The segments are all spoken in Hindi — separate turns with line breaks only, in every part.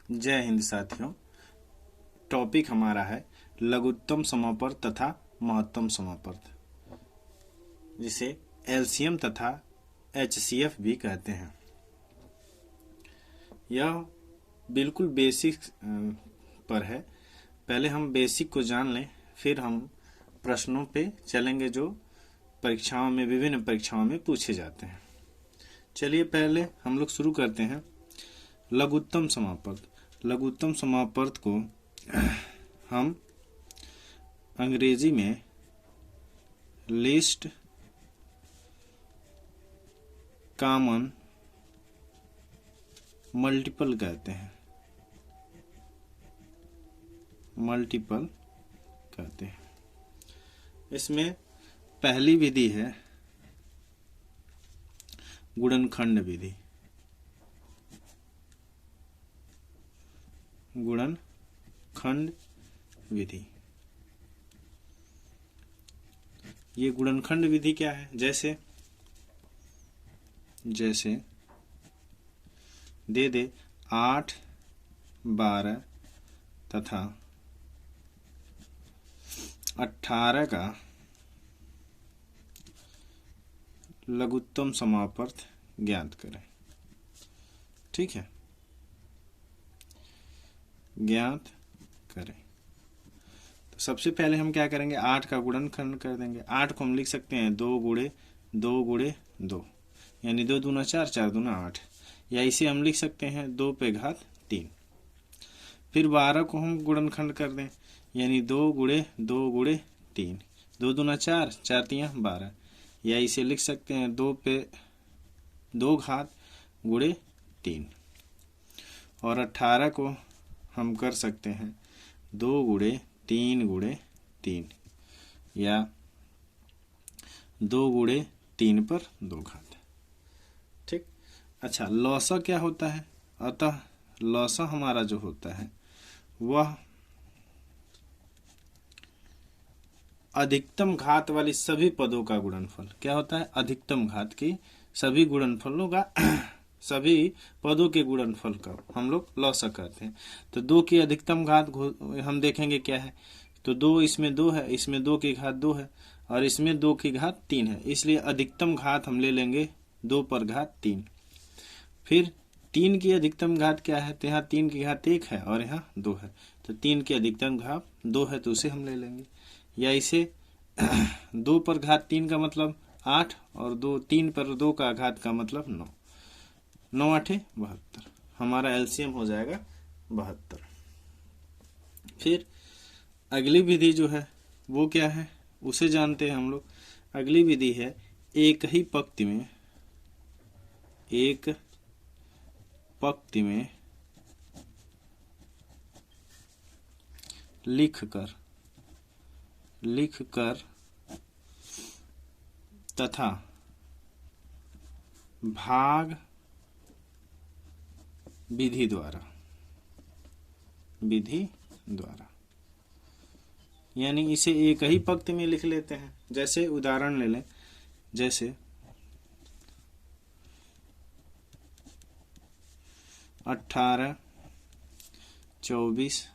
जय हिंद साथियों। टॉपिक हमारा है लघुत्तम समापर्त तथा महत्तम समापर्त, जिसे एलसीएम तथा एचसीएफ भी कहते हैं। यह बिल्कुल बेसिक पर है। पहले हम बेसिक को जान लें, फिर हम प्रश्नों पे चलेंगे जो परीक्षाओं में, विभिन्न परीक्षाओं में पूछे जाते हैं। चलिए पहले हम लोग शुरू करते हैं लघुत्तम समापर्त। लघुत्तम समापर्त को हम अंग्रेजी में लीस्ट कॉमन मल्टीपल कहते हैं। मल्टीपल कहते हैं। इसमें पहली विधि है गुणनखंड विधि। गुणनखंड विधि, ये गुणनखंड विधि क्या है? जैसे दे 8, 12 तथा 18 का लघुत्तम समापर्त ज्ञात करें। ठीक है, ज्ञात करें। तो सबसे पहले हम क्या करेंगे, 8 का गुणनखंड कर देंगे। 8 को हम लिख सकते हैं 2 गुणे 2 गुणे 2, यानी 2 दूना 4, 4 दूना 8, या इसे हम लिख सकते हैं 2 पे घात 3। फिर 12 को हम गुणनखंड कर दें, यानी 2 गुणे 2 गुणे 3, 2 दूना 4, 4 तियां 12, या इसे लिख सकते हैं 2 पे 2 घात गुणे 3। और 18 को हम कर सकते हैं 2 गुणे 3 गुणे 3, या 2 गुणे 3 पर 2 घात। ठीक। अच्छा, लौसा क्या होता है? अतः लौसा हमारा जो होता है वह अधिकतम घात वाली सभी पदों का गुणनफल। क्या होता है? अधिकतम घात की सभी गुणनफलों का सभी पदों के गुणनफल का हम लोग लौसा कहते हैं। तो 2 की अधिकतम घात हम देखेंगे क्या है, तो 2, इसमें 2 है, इसमें 2 की घात 2 है, और इसमें 2 की घात 3 है, इसलिए अधिकतम घात हम ले लेंगे 2 पर घात 3। फिर 3 की अधिकतम घात क्या है? तो यहाँ 3 की घात 1 है और यहाँ 2 है, तो 3 की अधिकतम घात 2 है, तो उसे हम ले लेंगे। या इसे 2 पर घात 3 का मतलब 8, और 3 पर 2 का घात का मतलब 9, 9 8 72, हमारा एलसीएम हो जाएगा 72। फिर अगली विधि जो है वो क्या है, उसे जानते हैं हम लोग। अगली विधि है एक ही पंक्ति में, एक पंक्ति में लिख कर तथा भाग विधि द्वारा, यानी इसे एक ही पंक्ति में लिख लेते हैं। जैसे उदाहरण ले लें, जैसे 18, 24,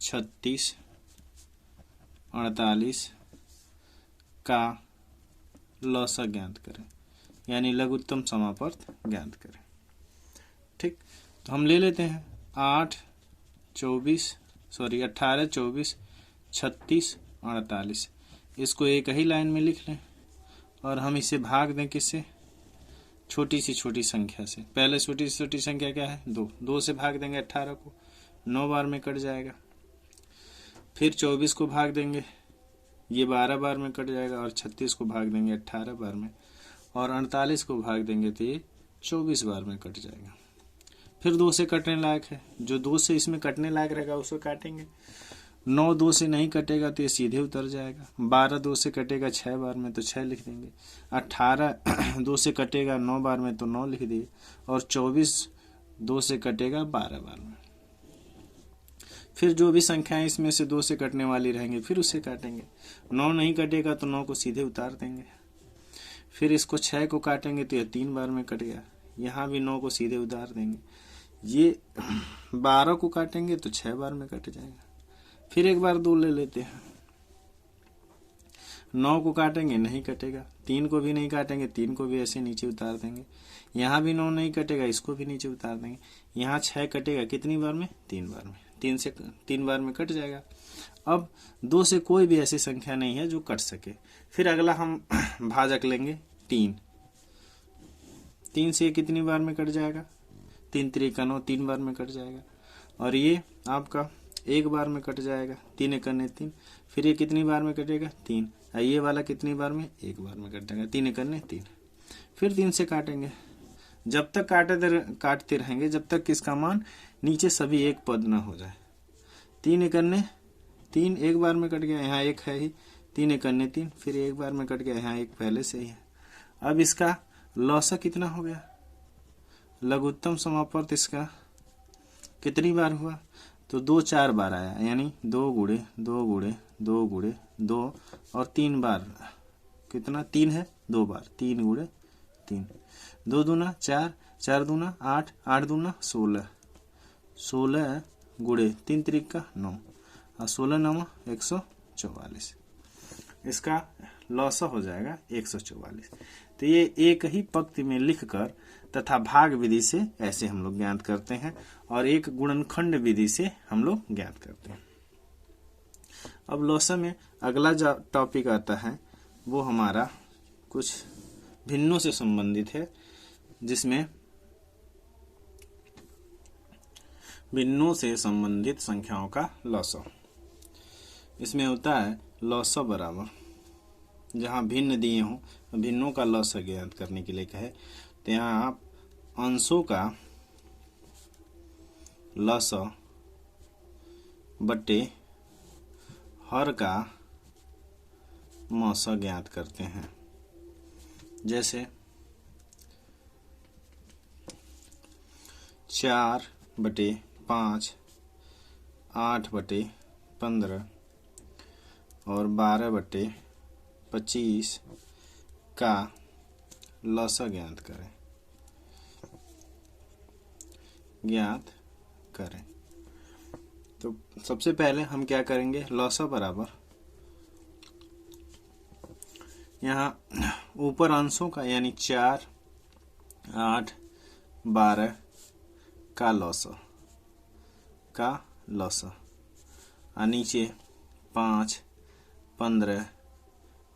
36, 48 का लौसा ज्ञात करें, यानी लघुत्तम समापर्त ज्ञात करें। ठीक, तो हम ले लेते हैं 18, 24, 36, 48, इसको एक ही लाइन में लिख लें, और हम इसे भाग दें किससे? छोटी सी छोटी संख्या से। पहले छोटी सी छोटी संख्या क्या है? 2, 2 से भाग देंगे 18 को, 9 बार में कट जाएगा। फिर 24 को भाग देंगे, ये 12 बार में कट जाएगा, और 36 को भाग देंगे 18 बार में, और 48 को भाग देंगे तो ये 24 बार में कट जाएगा। फिर 2 से कटने लायक है, जो 2 से इसमें कटने लायक रहेगा उसको काटेंगे। 9 2 से नहीं कटेगा तो ये सीधे उतर जाएगा। 12 2 से कटेगा 6 बार में तो 6 लिख देंगे। 18 2 से कटेगा 9 बार में तो 9 लिख दिए, और 24 2 से कटेगा 12 बार में। फिर जो भी संख्याएं इसमें से 2 से कटने वाली रहेंगी फिर उसे काटेंगे। 9 नहीं कटेगा तो 9 को सीधे उतार देंगे। फिर इसको 6 को काटेंगे तो यह 3 बार में कट गया, यहाँ भी 9 को सीधे उतार देंगे। ये 12 को काटेंगे तो 6 बार में कट जाएगा। फिर एक बार 2 ले लेते हैं। 9 को काटेंगे नहीं कटेगा, 3 को भी नहीं काटेंगे, 3 को भी ऐसे नीचे उतार देंगे। यहाँ भी 9 नहीं कटेगा, इसको भी नीचे उतार देंगे। यहाँ 6 कटेगा कितनी बार में? 3 बार में। 3 बार में कट जाएगा। अब 2 से कोई भी ऐसी संख्या नहीं है जो कट सके। फिर अगला हम भाजक लेंगे 3। 3 से कितनी बार में कट जाएगा? 3 त्रिका 9, 3 बार में कट जाएगा। और ये आपका 1 बार में कट जाएगा, 3 एकने 3। फिर ये कितनी बार में कटेगा? 3। ये वाला कितनी बार में? 1 बार में कट जाएगा, 3 एकने 3। फिर 3 से काटेंगे, जब तक काटते रहेंगे जब तक इसका मान नीचे सभी एक पद ना हो जाए। 3 एकने 3 1 बार में कट गया, यहाँ 1 है ही, 3 एकने 3। फिर 1 बार में कट गया, यहाँ 1 पहले से ही है। अब इसका लौसा कितना हो गया? लघुत्तम समापर्त इसका कितनी बार हुआ? तो 2 4 बार आया, यानी 2 गुणे 2 गुणे 2 गुणे 2 और 3 बार। कितना? 3 है, 2 बार, 3 गुणे 3। 2 दूना 4, 4 दूना 8, 8 दूना 16, 16 गुणे 3 त्रिका 9 और 16 9 144। इसका लौसा हो जाएगा 144। तो ये एक ही पंक्ति में लिखकर तथा भाग विधि से ऐसे हम लोग ज्ञात करते हैं, और एक गुणनखंड विधि से हम लोग ज्ञात करते हैं। अब लौसा में अगला जो टॉपिक आता है वो हमारा कुछ भिन्नों से संबंधित है, जिसमें भिन्नों से संबंधित संख्याओं का लौसा। इसमें होता है लौसा बराबर, जहाँ भिन्न दिए हों भिन्नों का लौसा ज्ञात करने के लिए कहे तो यहाँ आप अंशों का लौसा बटे हर का मौसा ज्ञात करते हैं। जैसे 4/5, 8/15 और 12/25 का लौसा ज्ञात करें। तो सबसे पहले हम क्या करेंगे? लौसा बराबर, यहाँ ऊपर अंशों का यानी 4, 8, 12 का लौसा और नीचे 5, 15,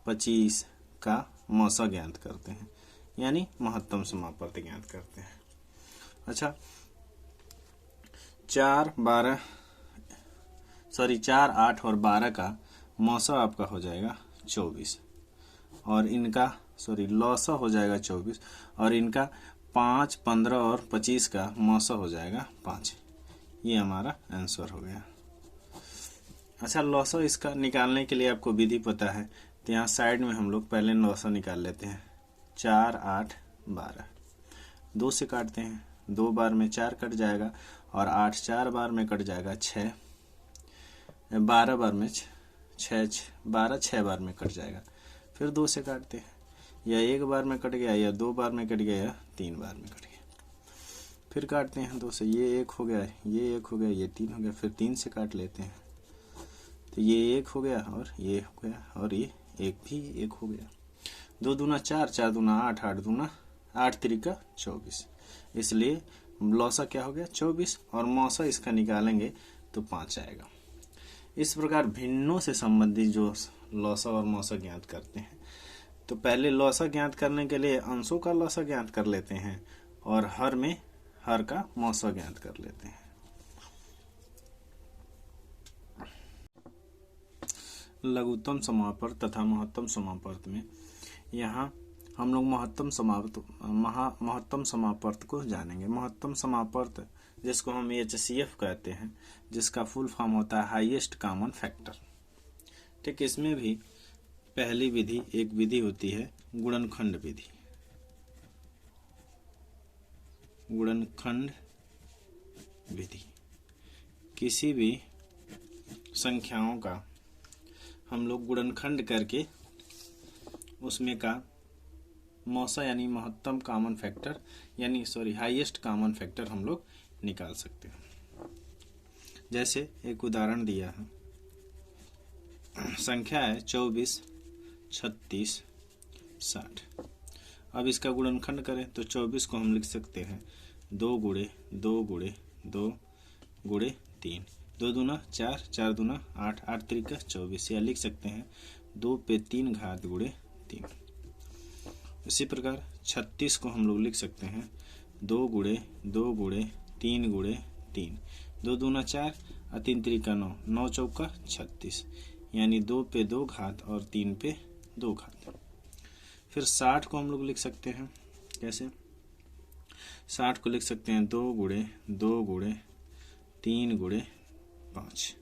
25 का मौसा ज्ञात करते हैं, यानी महत्तम समापर्त ज्ञात करते हैं। अच्छा, 4, 8 और 12 का मौसा आपका हो जाएगा 24 और इनका लौसा हो जाएगा 24 और इनका 5, 15 और 25 का मौसा हो जाएगा 5। ये हमारा आंसर हो गया। अच्छा, लौसा इसका निकालने के लिए आपको विधि पता है, तो यहाँ साइड में हम लोग पहले लौसा निकाल लेते हैं। 4, 8, 12 2 से काटते हैं, 2 बार में 4 कट जाएगा और 8 4 बार में कट जाएगा 6, 12 बार में 6 12 6 बार में कट जाएगा। फिर 2 से काटते हैं, या 1 बार में कट गया, या 2 बार में कट गया, या 3 बार में कट गया। फिर काटते हैं 2 से, ये 1 हो गया, ये 1 हो गया, ये 3 हो गया। फिर 3 से काट लेते हैं, तो ये 1 हो गया और ये हो गया और ये 1 भी 1 हो गया। 2 दूना 4, 4 दूना 8, 8 दूना 8 त्रिका 24। इसलिए लौसा क्या हो गया? 24 और मौसा इसका निकालेंगे तो 5 आएगा। इस प्रकार भिन्नों से संबंधित जो लौसा और मौसा ज्ञात करते हैं, तो पहले लौसा ज्ञात करने के लिए अंशों का लौसा ज्ञात कर लेते हैं और हर में हर का मौसा ज्ञात कर लेते हैं। लघुत्तम समापर्त तथा महत्तम समापर्त में यहाँ हम लोग महत्तम समापर्त को जानेंगे। महत्तम समापर्त जिसको हम HCF कहते हैं, जिसका फुल फॉर्म होता है हाईएस्ट कॉमन फैक्टर। ठीक, इसमें भी पहली विधि एक विधि होती है गुणनखंड विधि। गुणनखंड विधि किसी भी संख्याओं का हम लोग गुणनखंड करके उसमें का मौसा यानी महत्तम कॉमन फैक्टर यानी हाईएस्ट कॉमन फैक्टर हम लोग निकाल सकते हैं। जैसे एक उदाहरण दिया है, संख्या है 24, 36, 60। अब इसका गुणनखंड करें तो 24 को हम लिख सकते हैं 2 गुणे 2 गुणे 2 गुणे 3, 2 दूना 4, 4 दूना 8, 8 त्रिका 24, या लिख सकते हैं 2 पे 3 घात गुणे 3। इसी प्रकार 36 को हम लोग लिख सकते हैं 2 गुणे 2 गुणे 3 गुणे 3, 2 दूना 4 और 3 त्रिका 9, 9 चौका 36, यानी 2 पे 2 घात और 3 पे 2 घात। फिर 60 को हम लोग लिख सकते हैं कैसे, 60 को लिख सकते हैं 2 गुणे 2 गुणे 3 गुणे 5,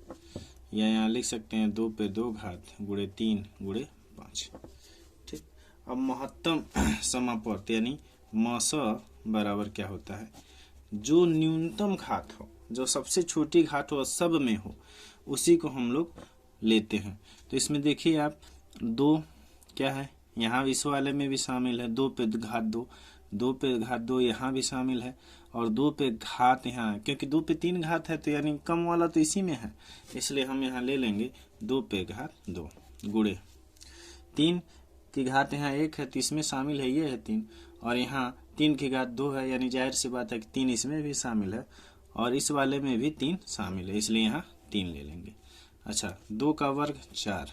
या यहाँ लिख सकते हैं 2 पे 2 घात गुणे 3 गुणे 5। ठीक। अब महत्तम समापर्त यानी मस बराबर क्या होता है, जो न्यूनतम घात हो, जो सबसे छोटी घात हो सब में हो, उसी को हम लोग लेते हैं। तो इसमें देखिए आप 2 क्या है, यहाँ इस वाले में भी शामिल है 2 पे घात 2, 2 पे घात 2 यहाँ भी शामिल है, और 2 पे घात यहाँ, क्योंकि 2 पे 3 घात है तो यानी कम वाला तो इसी में है, इसलिए हम यहाँ ले लेंगे 2 पे घात 2 गुणे 3 की घात यहाँ 1 है तो इसमें शामिल है, ये है 3, और यहाँ 3 की घात 2 है, यानी जाहिर सी बात है कि 3 इसमें भी शामिल है और इस वाले में भी 3 शामिल है, इसलिए यहाँ 3 ले लेंगे। अच्छा, 2 का वर्ग 4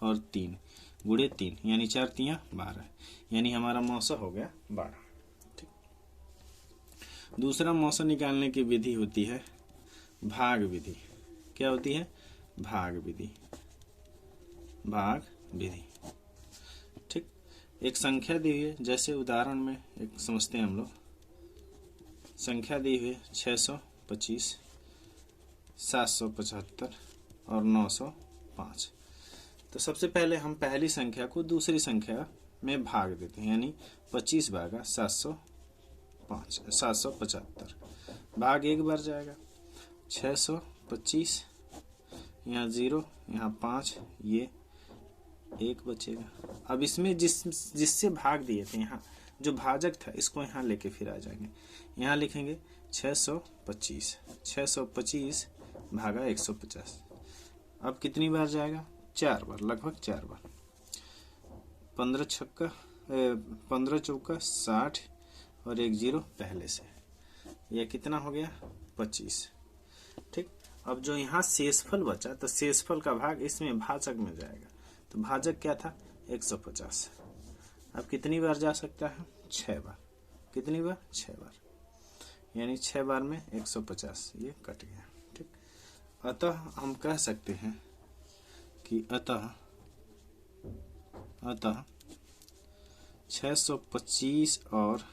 और 3 गुणे 3, यानी 4 3 12, यानी हमारा मौसा हो गया 12। ठीक। दूसरा मौसा निकालने की विधि होती है भाग विधि। क्या होती है, भाग विधि, भाग विधि। ठीक। एक संख्या दी हुई है, जैसे उदाहरण में एक समझते हैं हम लोग, संख्या दी हुई है 625, 775 और 905। तो सबसे पहले हम पहली संख्या को दूसरी संख्या में भाग देते हैं, यानी 25 भागा 775, भाग एक बार जाएगा 625, यहाँ 0, यहाँ 5, ये 1 बचेगा। अब इसमें जिससे भाग दिए थे, यहाँ जो भाजक था इसको यहाँ लेके फिर आ जाएंगे, यहाँ लिखेंगे 625 भागा 150। अब कितनी बार जाएगा, 4 बार, लगभग 4 बार। 15 चौका 60 और 1 0 पहले से, यह कितना हो गया 25। ठीक। अब जो यहाँ शेषफल बचा तो शेषफल का भाग इसमें भाजक में जाएगा, तो भाजक क्या था 150। अब कितनी बार जा सकता है, 6 बार। कितनी बार, 6 बार, यानी 6 बार में 150, ये कट गया। ठीक। अतः हम कह सकते हैं कि अतः 625 और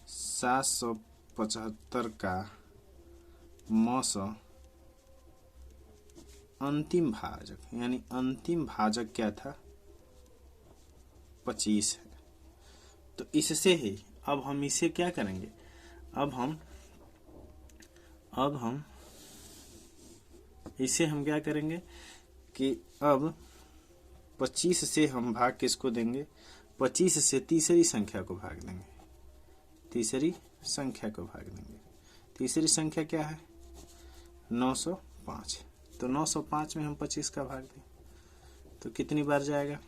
775 का मौस अंतिम भाजक, यानी अंतिम भाजक क्या था 25 है। तो इससे ही अब हम इसे क्या करेंगे, अब हम इसे हम क्या करेंगे कि अब 25 से हम भाग किसको देंगे, 25 से तीसरी संख्या को भाग देंगे, तीसरी संख्या को भाग देंगे। तीसरी संख्या क्या है 905, तो 905 में हम 25 का भाग दें तो कितनी बार जाएगा,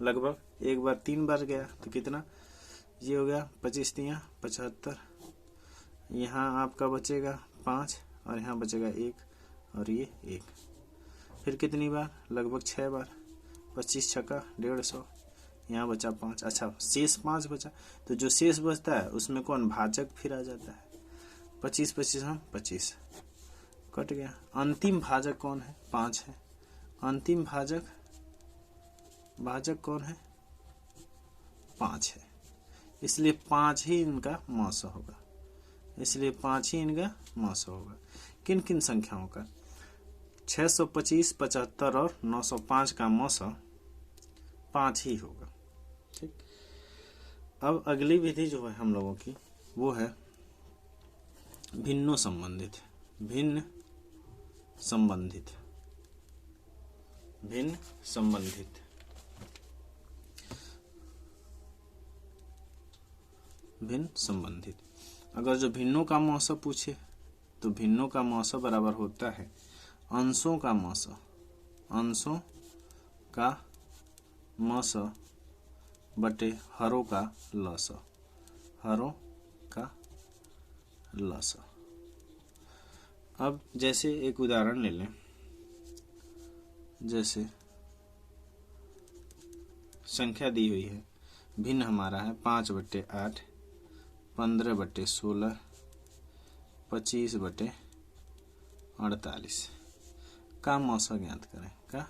लगभग एक बार 3 बार गया, तो कितना ये हो गया 25 3 75, यहाँ आपका बचेगा 5 और यहाँ बचेगा 1 और ये 1। फिर कितनी बार, लगभग 6 बार, 25 छक्का 150, यहाँ बचा 5। अच्छा, शेष 5 बचा, तो जो शेष बचता है उसमें कौन भाजक फिर आ जाता है, 25 25 हम 25 कट गया। अंतिम भाजक कौन है, 5 है। अंतिम भाजक कौन है, 5 है, इसलिए 5 ही इनका मौस होगा, इसलिए 5 ही इनका मौस होगा। किन किन संख्याओं का, 625, 75 और 905 का मौस 5 ही होगा। ठीक। अब अगली विधि जो है हम लोगों की वो है भिन्न संबंधित, भिन्न संबंधित, भिन्न संबंधित। भिन्न संबंधित। अगर जो भिन्नों का मौसा पूछे तो भिन्नों का मौसा बराबर होता है अंशों का मौसा, अंशों का मौसा बटे हरों का लसा, हरों का लसा। अब जैसे एक उदाहरण ले लें, जैसे संख्या दी हुई है, भिन्न हमारा है 5/8, 15/16, 25/48 का मौसा ज्ञात करें। का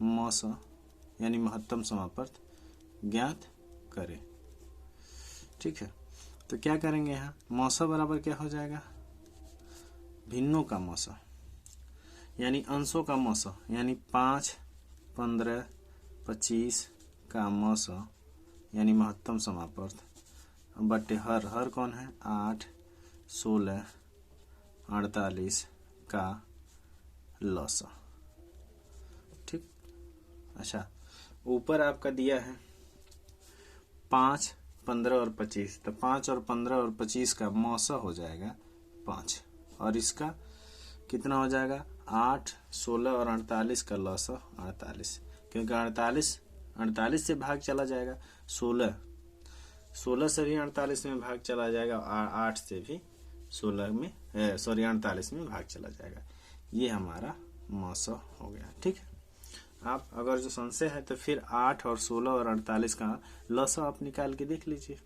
मौसा यानी महत्तम समापर्त ज्ञात करें। ठीक है, तो क्या करेंगे यहाँ, मौसा बराबर क्या हो जाएगा, भिन्नों का मौसा यानी अंशों का मौसा यानी 5, 15, 25 का मौसा यानी महत्तम समापर्त बटे हर कौन है 8, 16, 48 का लसा। ठीक, अच्छा ऊपर आपका दिया है 5, 15 और 25, तो 5 और 15 और 25 का मौसा हो जाएगा 5 और इसका कितना हो जाएगा 8, 16 और 48 का लसा 48, क्योंकि 48 से भाग चला जाएगा, 16 से भी 48 में भाग चला जाएगा, 8 से भी 48 में भाग चला जाएगा। ये हमारा मौसा हो गया। ठीक है, आप अगर जो संशय है तो फिर 8 और 16 और 48 का लसा आप निकाल के देख लीजिए।